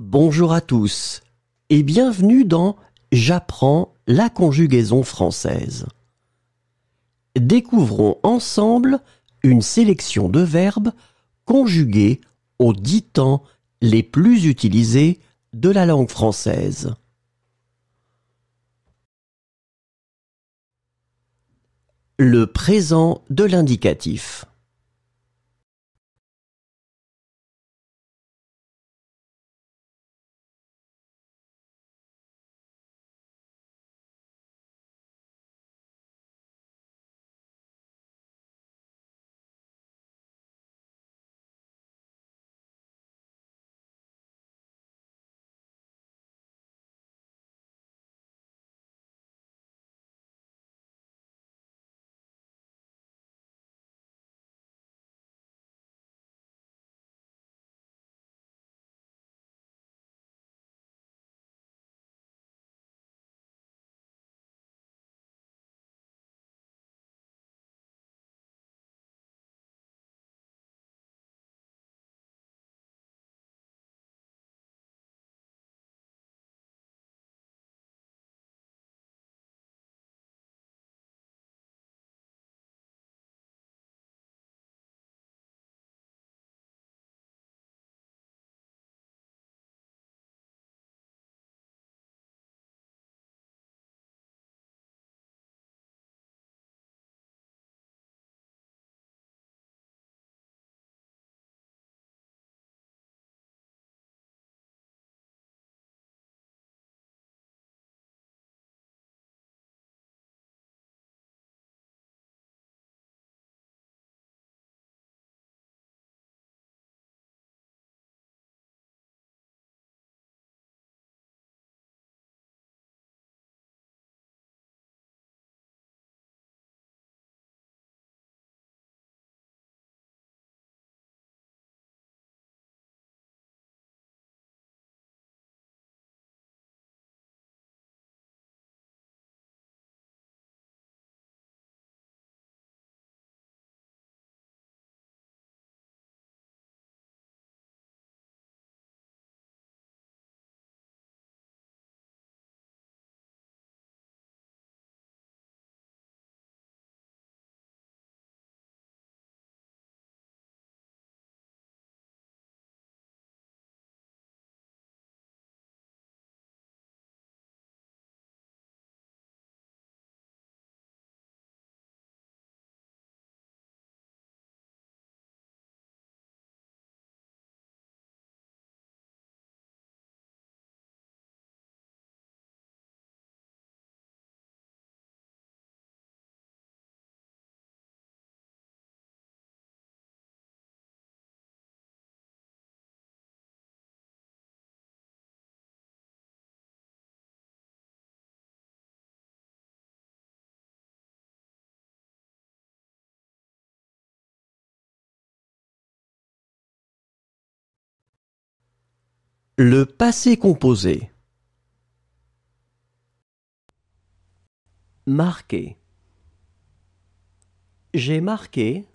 Bonjour à tous et bienvenue dans J'apprends la conjugaison française. Découvrons ensemble une sélection de verbes conjugués aux 10 temps les plus utilisés de la langue française. Le présent de l'indicatif. Le passé composé. Marqué. J'ai marqué.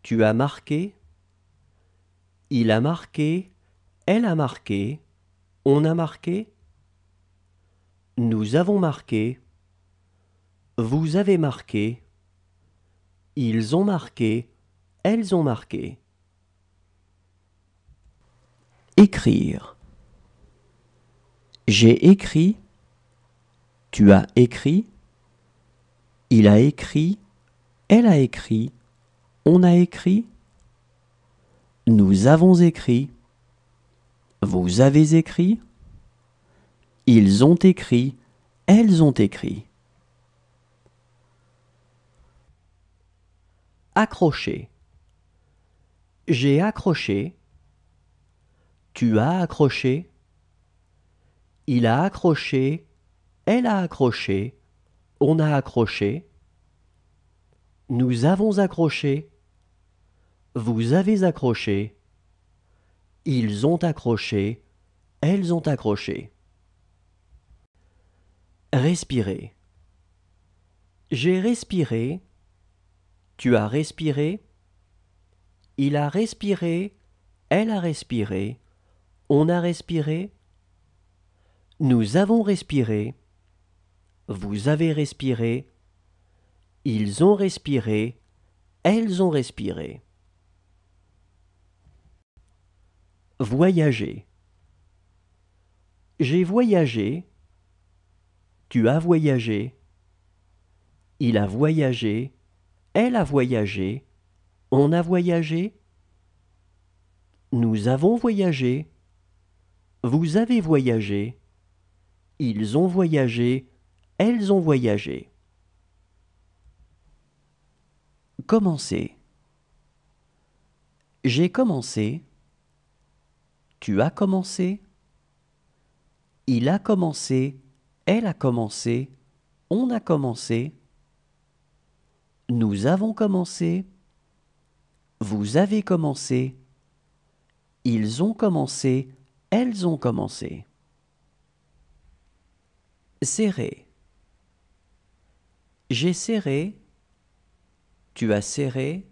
Tu as marqué. Il a marqué. Elle a marqué. On a marqué. Nous avons marqué. Vous avez marqué. Ils ont marqué. Elles ont marqué. Écrire. J'ai écrit. Tu as écrit. Il a écrit. Elle a écrit. On a écrit. Nous avons écrit. Vous avez écrit. Ils ont écrit. Elles ont écrit. Accrocher. J'ai accroché. Tu as accroché. Il a accroché. Elle a accroché. On a accroché. Nous avons accroché. Vous avez accroché. Ils ont accroché. Elles ont accroché. Respirer. J'ai respiré. Tu as respiré. Il a respiré. Elle a respiré. On a respiré. Nous avons respiré. Vous avez respiré. Ils ont respiré. Elles ont respiré. Voyager. J'ai voyagé. Tu as voyagé. Il a voyagé. Elle a voyagé. On a voyagé. Nous avons voyagé. Vous avez voyagé. Ils ont voyagé. Elles ont voyagé. Commencer. J'ai commencé. Tu as commencé. Il a commencé. Elle a commencé. On a commencé. Nous avons commencé. Vous avez commencé. Ils ont commencé. Elles ont commencé. Serrer. J'ai serré. Tu as serré.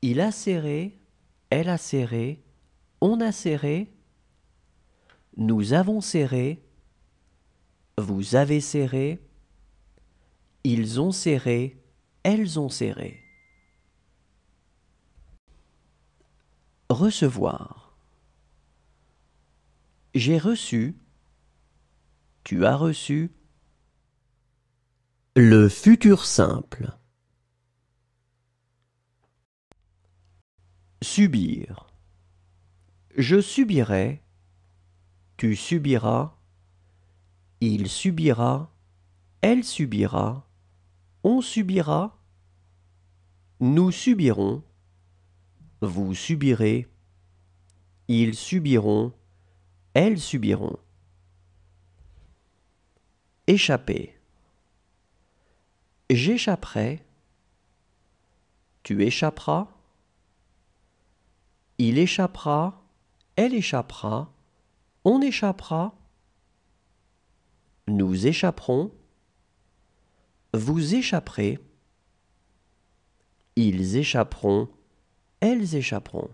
Il a serré. Elle a serré. On a serré. Nous avons serré. Vous avez serré. Ils ont serré. Elles ont serré. Recevoir. J'ai reçu. Tu as reçu. Le futur simple. Subir. Je subirai. Tu subiras. Il subira. Elle subira. On subira. Nous subirons. Vous subirez. Ils subiront. Elles subiront. Échapper. J'échapperai. Tu échapperas. Il échappera. Elle échappera. On échappera. Nous échapperons. Vous échapperez. Ils échapperont. Elles échapperont.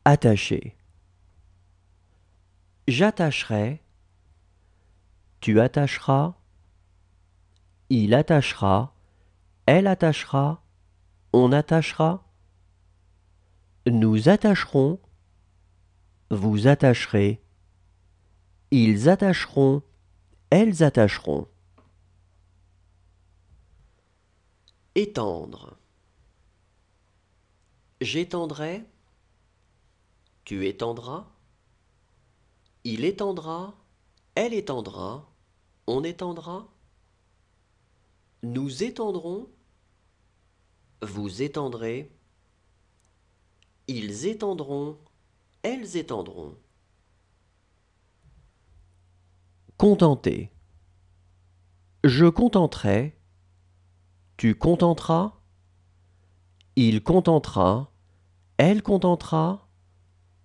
Attacher. J'attacherai. Tu attacheras. Il attachera. Elle attachera. On attachera. Nous attacherons. Vous attacherez. Ils attacheront. Elles attacheront. Étendre. J'étendrai. Tu étendras. Il étendra. Elle étendra. On étendra. Nous étendrons. Vous étendrez. Ils étendront. Elles étendront. Contenter. Je contenterai. Tu contenteras. Il contentera. Elle contentera.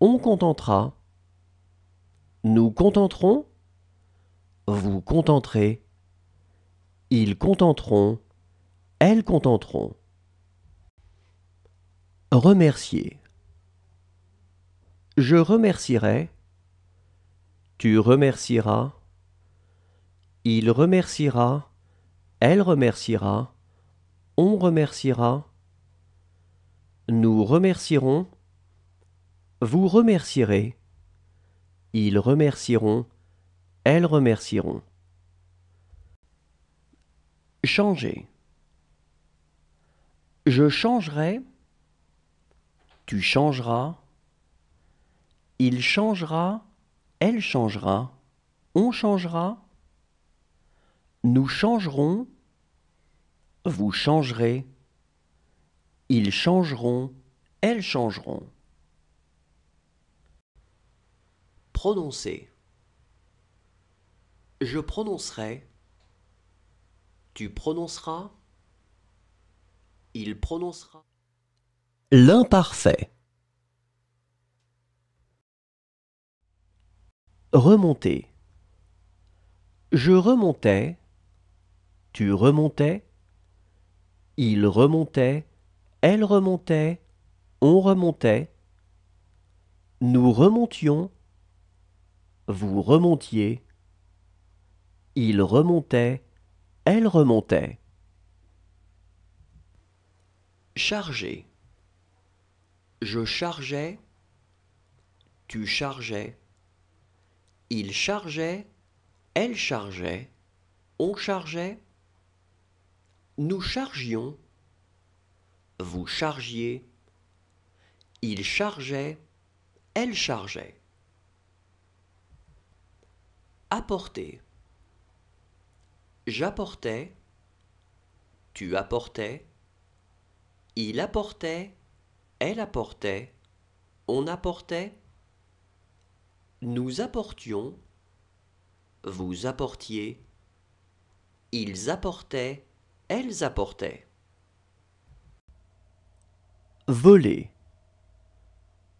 On contentera. Nous contenterons. Vous contenterez. Ils contenteront. Elles contenteront. Remercier. Je remercierai. Tu remercieras. Il remerciera. Elle remerciera. On remerciera. Nous remercierons. Vous remercierez. Ils remercieront. Elles remercieront. Changer. Je changerai. Tu changeras. Il changera. Elle changera. On changera. Nous changerons. Vous changerez. Ils changeront. Elles changeront. Prononcer. Je prononcerai. Tu prononceras. Il prononcera. L'imparfait. Remonter. Je remontais. Tu remontais. Il remontait. Elle remontait. on remontait, nous remontions, vous remontiez, il remontait, elle remontait. Charger. Je chargeais, tu chargeais, il chargeait, elle chargeait, on chargeait, nous chargions, vous chargiez, il chargeait, elle chargeait. Apporter. J'apportais, tu apportais, il apportait, elle apportait, on apportait, nous apportions, vous apportiez, ils apportaient, elles apportaient. Voler.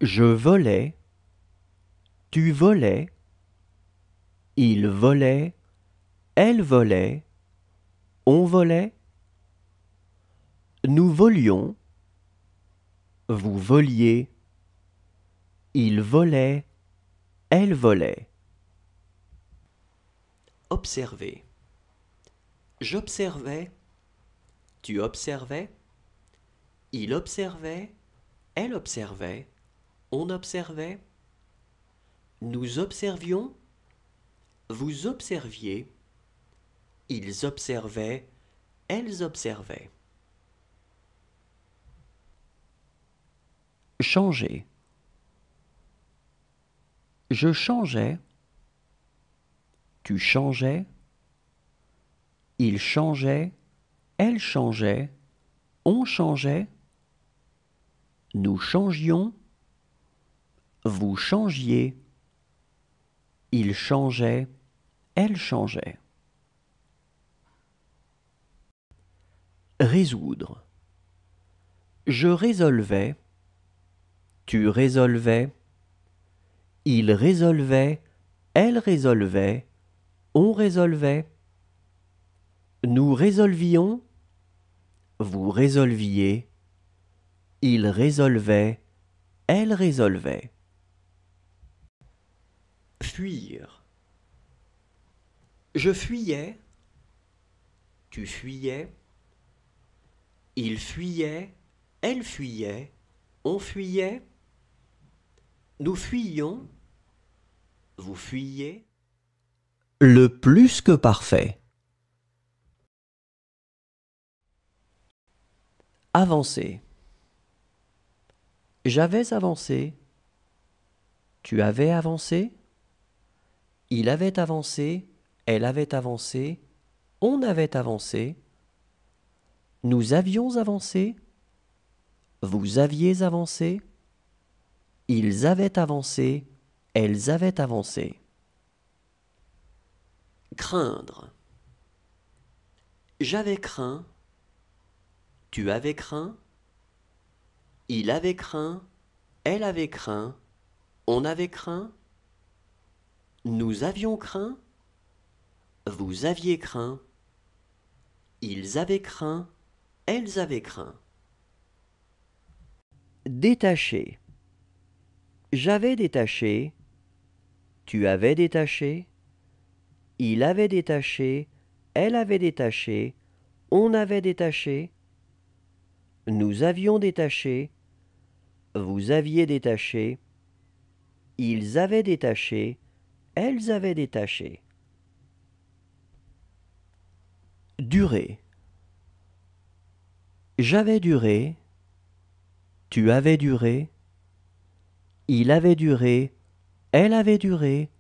Je volais, tu volais, il volait, elle volait, on volait, nous volions, vous voliez, il volait, elle volait. Observer. J'observais, tu observais, il observait, elle observait, on observait, nous observions, vous observiez, ils observaient, elles observaient. Changer. Je changeais, tu changeais, il changeait, elle changeait, on changeait, nous changions, vous changiez, il changeait, elle changeait. Résoudre. Je résolvais, tu résolvais, il résolvait, elle résolvait, on résolvait, nous résolvions, vous résolviez, il résolvait, elle résolvait. Fuir. Je fuyais, tu fuyais, il fuyait, elle fuyait, on fuyait, nous fuyions, vous fuyiez. Le plus que parfait. Avancer. J'avais avancé, tu avais avancé, il avait avancé, elle avait avancé, on avait avancé, nous avions avancé, vous aviez avancé, ils avaient avancé, elles avaient avancé. Craindre. J'avais craint, tu avais craint, il avait craint, elle avait craint, on avait craint, nous avions craint, vous aviez craint, ils avaient craint, elles avaient craint. Détacher. J'avais détaché, tu avais détaché, il avait détaché, elle avait détaché, on avait détaché, nous avions détaché, vous aviez détaché, ils avaient détaché, elles avaient détaché. Durer. J'avais duré, tu avais duré, il avait duré, elle avait duré,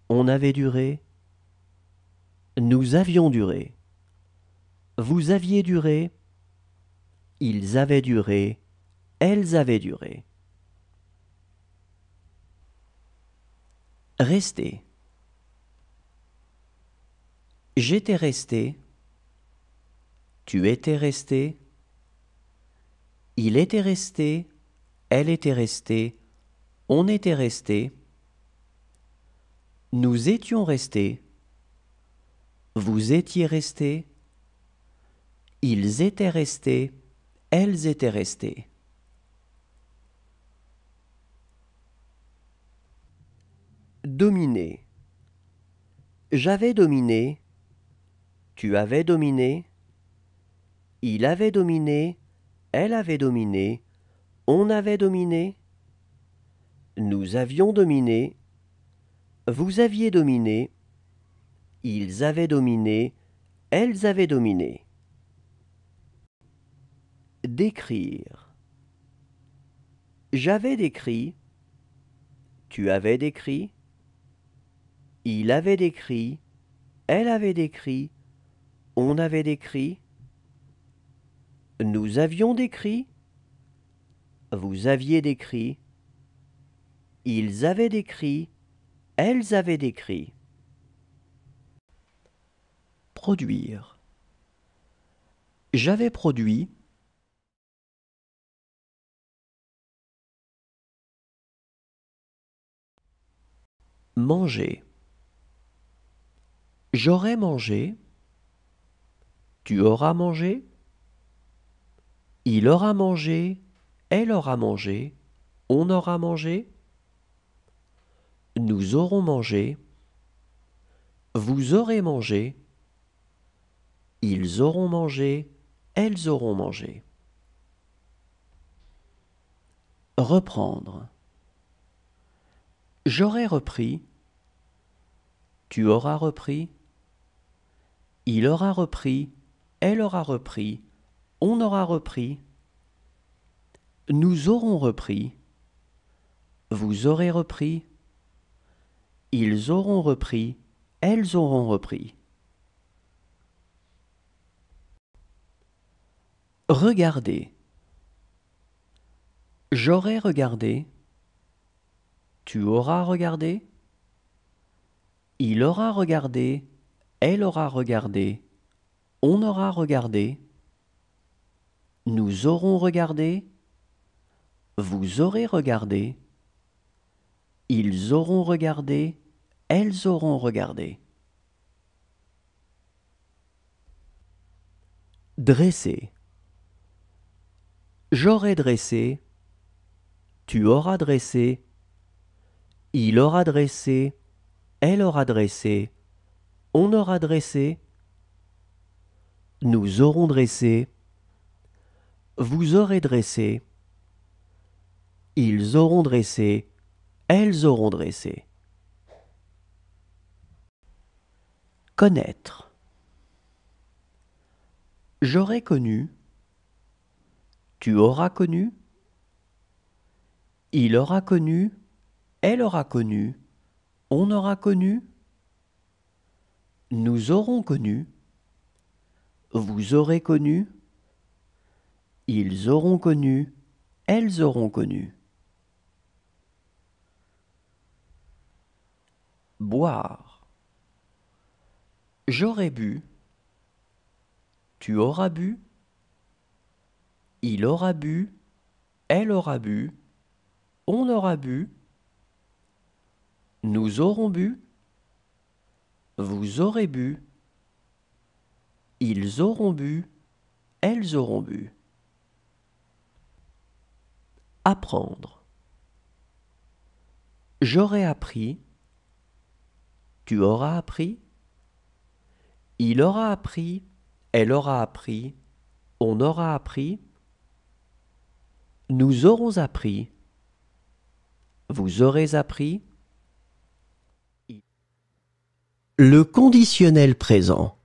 on avait duré, nous avions duré, vous aviez duré, ils avaient duré, elles avaient duré. Rester. J'étais resté, tu étais resté, il était resté, elle était restée, on était resté, nous étions restés, vous étiez restés, ils étaient restés, elles étaient restées. Dominer. J'avais dominé. Tu avais dominé. Il avait dominé. Elle avait dominé. On avait dominé. Nous avions dominé. Vous aviez dominé. Ils avaient dominé. Elles avaient dominé. Décrire. J'avais décrit. Tu avais décrit. Il avait décrit. Elle avait décrit. On avait décrit. Nous avions décrit. Vous aviez décrit. Ils avaient décrit. Elles avaient décrit. Produire. J'avais produit. Manger. J'aurais mangé. Tu auras mangé. Il aura mangé. Elle aura mangé. On aura mangé. Nous aurons mangé. Vous aurez mangé. Ils auront mangé. Elles auront mangé. Reprendre. J'aurais repris. Tu auras repris. Il aura repris. Elle aura repris. On aura repris. Nous aurons repris. Vous aurez repris. Ils auront repris. Elles auront repris. Regarder. J'aurais regardé. Tu auras regardé. Il aura regardé. Elle aura regardé. On aura regardé. Nous aurons regardé. Vous aurez regardé. Ils auront regardé. Elles auront regardé. Dresser. J'aurai dressé. Tu auras dressé. Il aura dressé. Elle aura dressé. On aura dressé. Nous aurons dressé. Vous aurez dressé. Ils auront dressé. Elles auront dressé. Connaître. J'aurais connu. Tu auras connu. Il aura connu. Elle aura connu. On aura connu. Nous aurons connu. Vous aurez connu. Ils auront connu. Elles auront connu. Boire. J'aurais bu. Tu auras bu. Il aura bu. Elle aura bu. On aura bu. Nous aurons bu. Vous aurez bu. Ils auront bu. Elles auront bu. Apprendre. J'aurai appris. Tu auras appris. Il aura appris. Elle aura appris. On aura appris. Nous aurons appris. Vous aurez appris. Le conditionnel présent.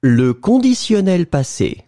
Le conditionnel passé.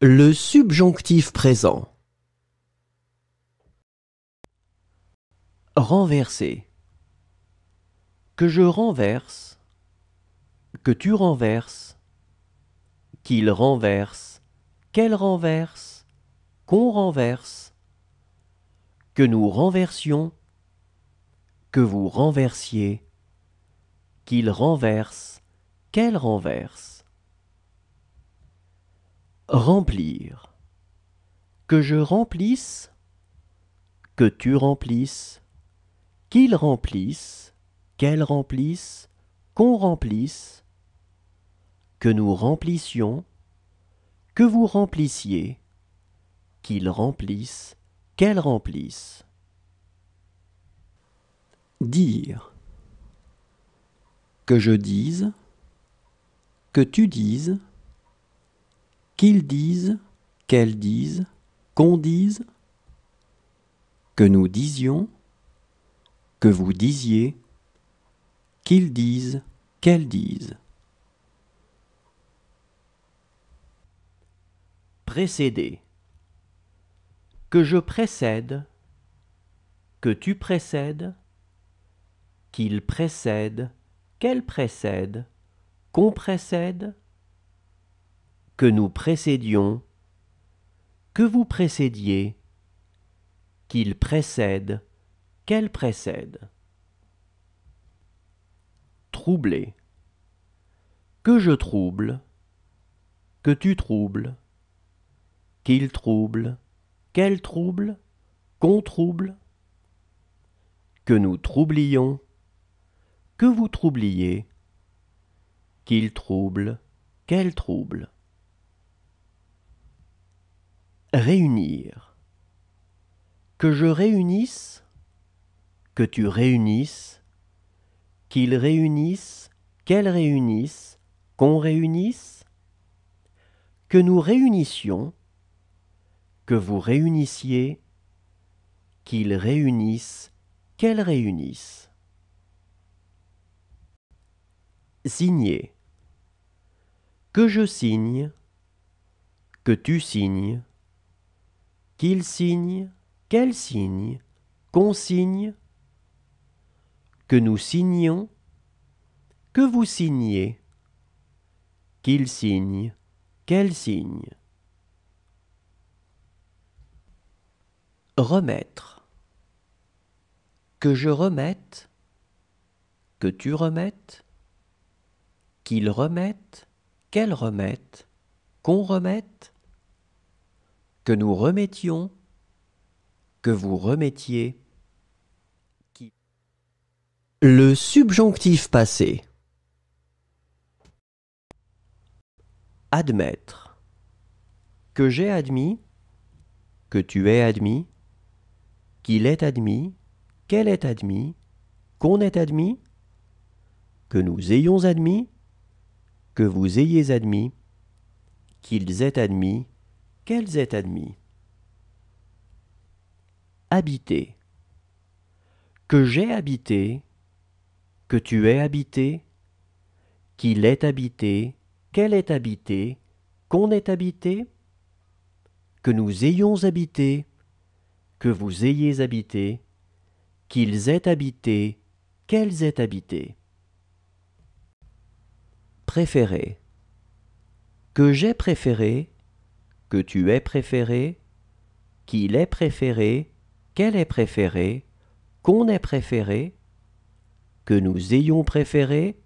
Le subjonctif présent. Renverser. Que je renverse. Que tu renverses. Qu'il renverse. Qu'elle renverse. Qu'on renverse. Que nous renversions. Que vous renversiez. Qu'il renverse. Qu'elle renverse. Remplir. Que je remplisse. Que tu remplisses. Qu'il remplisse. Qu'elle remplisse. Qu'on remplisse. Que nous remplissions. Que vous remplissiez. Qu'il remplisse. Qu'elle remplisse. Dire. Que je dise. Que tu dises. Qu'ils disent. Qu'elle dise. Qu'on dise. Que nous disions. Que vous disiez. Qu'ils disent. Qu'elles disent. Précéder. Que je précède. Que tu précèdes. Qu'il précède. Qu'elle précède. Qu'on précède. Que nous précédions. Que vous précédiez. Qu'il précède. Qu'elle précède. Troubler. Que je trouble. Que tu troubles. Qu'il trouble. Qu'elle trouble. Qu'on trouble. Que nous troublions. que vous troubliez, qu'il trouble, qu'elle trouble. Réunir. Que je réunisse, que tu réunisses, qu'ils réunissent, qu'elles réunissent, qu'on réunisse, que nous réunissions, que vous réunissiez, qu'ils réunissent, qu'elles réunissent. Signer. Que je signe, que tu signes, qu'il signe, qu'elle signe, qu'on signe, que nous signions, que vous signiez, qu'il signe, qu'elle signe. Remettre. Que je remette, que tu remettes, qu'il remette, qu'elle remette, qu'on remette, que nous remettions, que vous remettiez. Le subjonctif passé. Admettre. Que j'ai admis, que tu aies admis, qu'il est admis, qu'elle est admis, qu'on est admis, que nous ayons admis, que vous ayez admis, qu'ils aient admis, qu'elles aient admis. Habiter. Que j'ai habité, que tu aies habité, qu'il est habité, qu'elle est habité, qu'on ait habité, que nous ayons habité, que vous ayez habité, qu'ils aient habité, qu'elles aient habité. Préférer. Que j'ai préféré, que tu aies préféré, qu'il ait préféré, qu'elle ait préféré, qu'on ait préféré, que nous ayons préféré,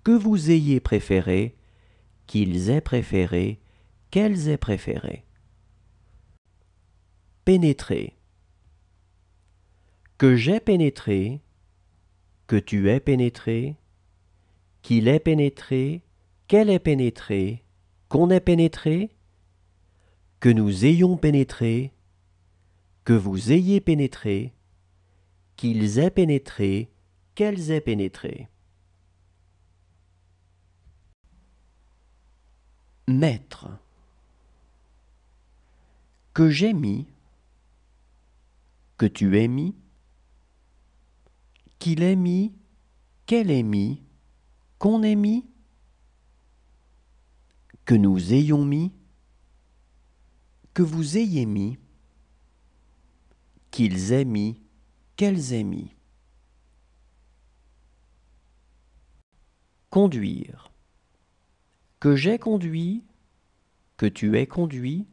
que vous ayez préféré, qu'ils aient préféré, qu'elles aient préféré. Pénétrer. Que j'ai pénétré, que tu aies pénétré, qu'il ait pénétré, qu'elle ait pénétré, qu'on ait pénétré, que nous ayons pénétré, que vous ayez pénétré, qu'ils aient pénétré, qu'elles aient pénétré. Mettre. Que j'ai mis, que tu aies mis, qu'il ait mis, qu'elle ait mis, qu'on ait mis, que nous ayons mis, que vous ayez mis, qu'ils aient mis, qu'elles aient mis. Conduire. Que j'ai conduit, que tu aies conduit,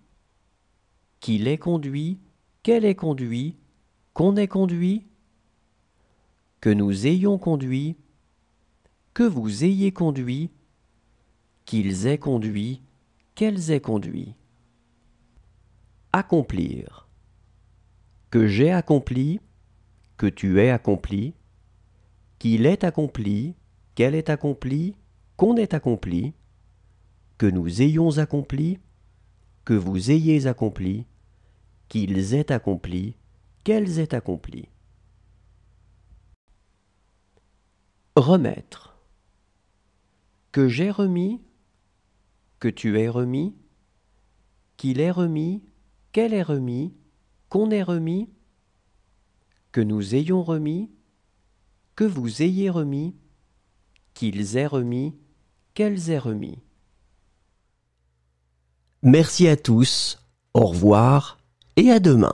qu'il ait conduit, qu'elle ait conduit, qu'on ait conduit, que nous ayons conduit, que vous ayez conduit, qu'ils aient conduit, qu'elles aient conduit. Accomplir. Que j'ai accompli, que tu aies accompli, qu'il ait accompli, qu'elle ait accompli, qu'on ait accompli, que nous ayons accompli, que vous ayez accompli, qu'ils aient accompli, qu'elles aient accompli. Remettre. Que j'ai remis, que tu aies remis, qu'il ait remis, qu'elle ait remis, qu'on ait remis, que nous ayons remis, que vous ayez remis, qu'ils aient remis, qu'elles aient remis. Merci à tous, au revoir et à demain.